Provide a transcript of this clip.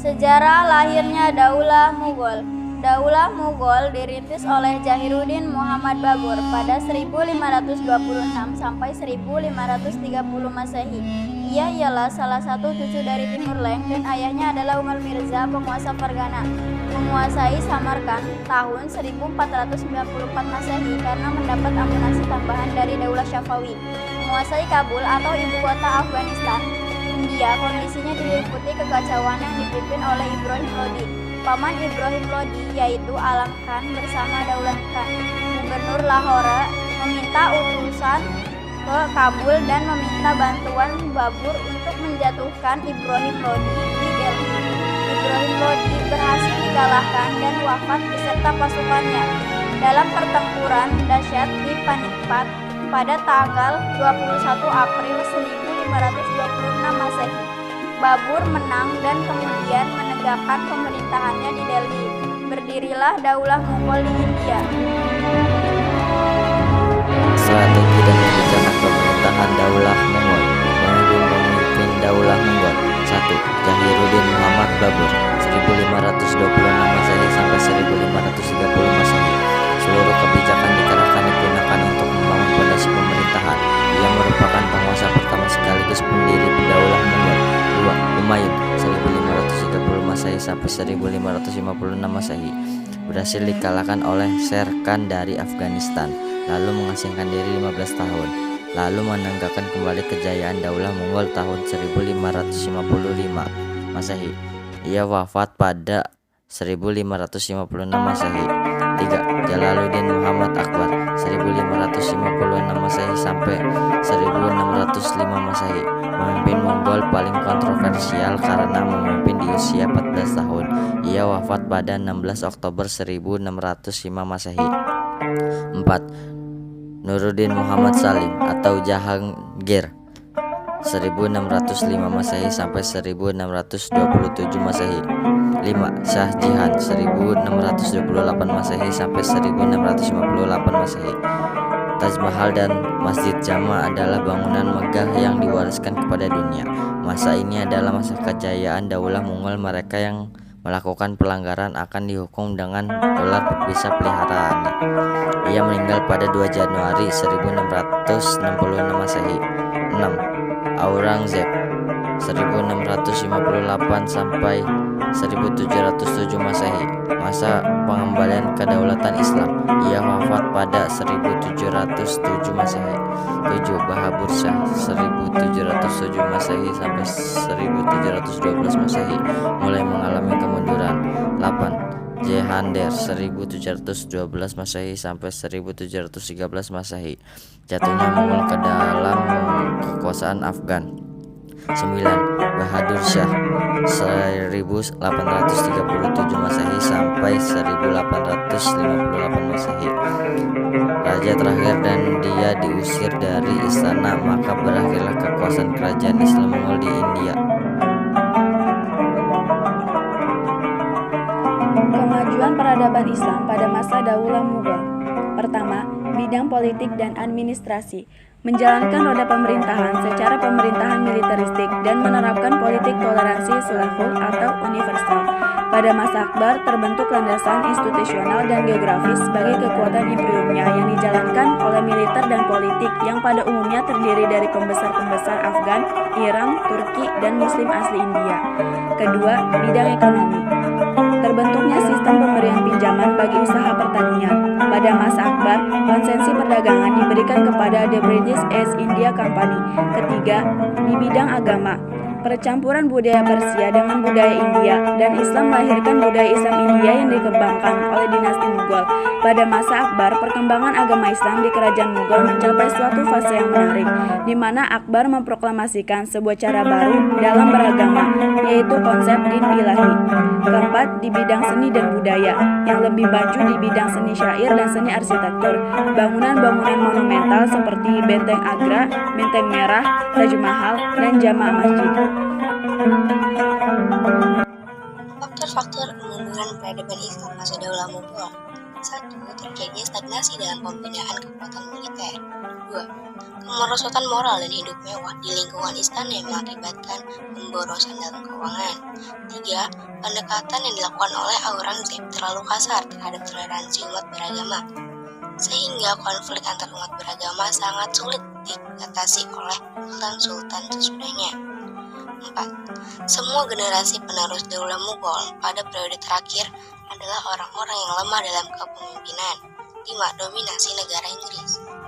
Sejarah lahirnya Daulah Mughal. Daulah Mughal dirintis oleh Jahiruddin Muhammad Babur pada 1526 sampai 1530 Masehi. Ia ialah salah satu cucu dari Timur Leng dan ayahnya adalah Umar Mirza, penguasa Fergana. Menguasai Samarkand tahun 1494 Masehi karena mendapat amunasi tambahan dari Daulah Syafawi. Menguasai Kabul atau ibu kota Afghanistan, India, kondisinya diliputi kekacauan yang dipimpin oleh Ibrahim Lodi. Paman Ibrahim Lodi yaitu Alam Khan bersama Daulat Khan, gubernur Lahore, meminta utusan ke Kabul dan meminta bantuan Babur untuk menjatuhkan Ibrahim Lodi di Delhi. Ibrahim Lodi berhasil dikalahkan dan wafat beserta pasukannya dalam pertempuran dahsyat di Panipat pada tanggal 21 April 1526 Masehi. Babur menang dan kemudian menegakkan pemerintahannya di Delhi. Berdirilah Daulah Mughal di India. Strategi dan kebijakan pemerintahan Daulah Mughal. Pemimpin Daulah Mughal. 1. Jahiruddin Muhammad Babur 1526 Masehi sampai 1530 Masehi. Seluruh kebijakan dikerahkan digunakan untuk membangun fondasi pemerintahan. Ia merupakan penguasa pertama sekaligus pendiri Daulah Mughal. 2. Humayun 1530 Masehi sampai 1556 Masehi berhasil dikalahkan oleh Sher Khan dari Afghanistan, lalu mengasingkan diri 15 tahun, lalu menegakkan kembali kejayaan Daulah Mughal tahun 1555 Masehi. Ia wafat pada 1556 Masehi. 3. Jalaluddin Muhammad Akbar 1556 Masehi sampai 1605 Masehi. Pemimpin Mongol paling kontroversial karena memimpin di usia 14 tahun. Ia wafat pada 16 Oktober 1605 Masehi. 4. Nuruddin Muhammad Salim atau Jahangir 1605 Masehi sampai 1627 Masehi. 5. Shah Jihan 1628 Masehi sampai 1658 Masehi. Taj Mahal dan Masjid Jama adalah bangunan megah yang diwariskan kepada dunia. Masa ini adalah masa kejayaan Daulah Mughal. Mereka yang melakukan pelanggaran akan dihukum dengan ular berbisa peliharaannya. Ia meninggal pada 2 Januari 1666 Masehi. 6. Aurangzeb 1658 sampai 1707 Masehi. Masa pengembalian kedaulatan Islam. Ia wafat pada 1707 Masehi. 7. Bahadur Shah 1707 Masehi sampai 1712 Masehi mulai mengalami kemunduran. 8. Jehander 1712 Masehi sampai 1713 Masehi. Jatuhnya Mughal ke dalam kekuasaan Afgan. 9. Bahadur Shah 1837 Masehi sampai 1858 Masehi. Raja terakhir dan dia diusir dari istana, maka berakhirlah kekuasaan kerajaan Islam Mughal di India. Kemajuan peradaban Islam pada masa Daulah Mughal. Pertama, bidang politik dan administrasi. Menjalankan roda pemerintahan secara pemerintahan militeristik dan menerapkan politik toleransi sulhul atau universal. Pada masa Akbar terbentuk landasan institusional dan geografis sebagai kekuatan imperiumnya yang dijalankan oleh militer dan politik yang pada umumnya terdiri dari pembesar-pembesar Afgan, Iran, Turki, dan Muslim asli India. Kedua, bidang ekonomi. Terbentuknya sistem pemberian pinjaman bagi usaha pertanian. Pada masa Akbar, konsesi perdagangan diberikan kepada The British East India Company. Ketiga, di bidang agama. Percampuran budaya Persia dengan budaya India dan Islam melahirkan budaya Islam India yang dikembangkan oleh dinasti Mughal. Pada masa Akbar, perkembangan agama Islam di kerajaan Mughal mencapai suatu fase yang menarik, di mana Akbar memproklamasikan sebuah cara baru dalam beragama, yaitu konsep din ilahi. Keempat, di bidang seni dan budaya, yang lebih maju di bidang seni syair dan seni arsitektur. Bangunan-bangunan monumental seperti Benteng Agra, Benteng Merah, Taj Mahal, dan Jama' Masjid. Faktor-faktor kemunduran peradaban Islam masa Daulah Mughal. 1. Terjadinya stagnasi dalam pembinaan kekuatan militer. 2. Kemerosotan moral dan hidup mewah di lingkungan istana yang mengakibatkan pemborosan dalam keuangan. 3. Pendekatan yang dilakukan oleh Aurangzeb terlalu kasar terhadap toleransi umat beragama, sehingga konflik antar umat beragama sangat sulit diatasi oleh sultan-sultan sesudahnya. 4. Semua generasi penerus Daulah Mughal pada periode terakhir adalah orang-orang yang lemah dalam kepemimpinan. 5. Dominasi negara Inggris.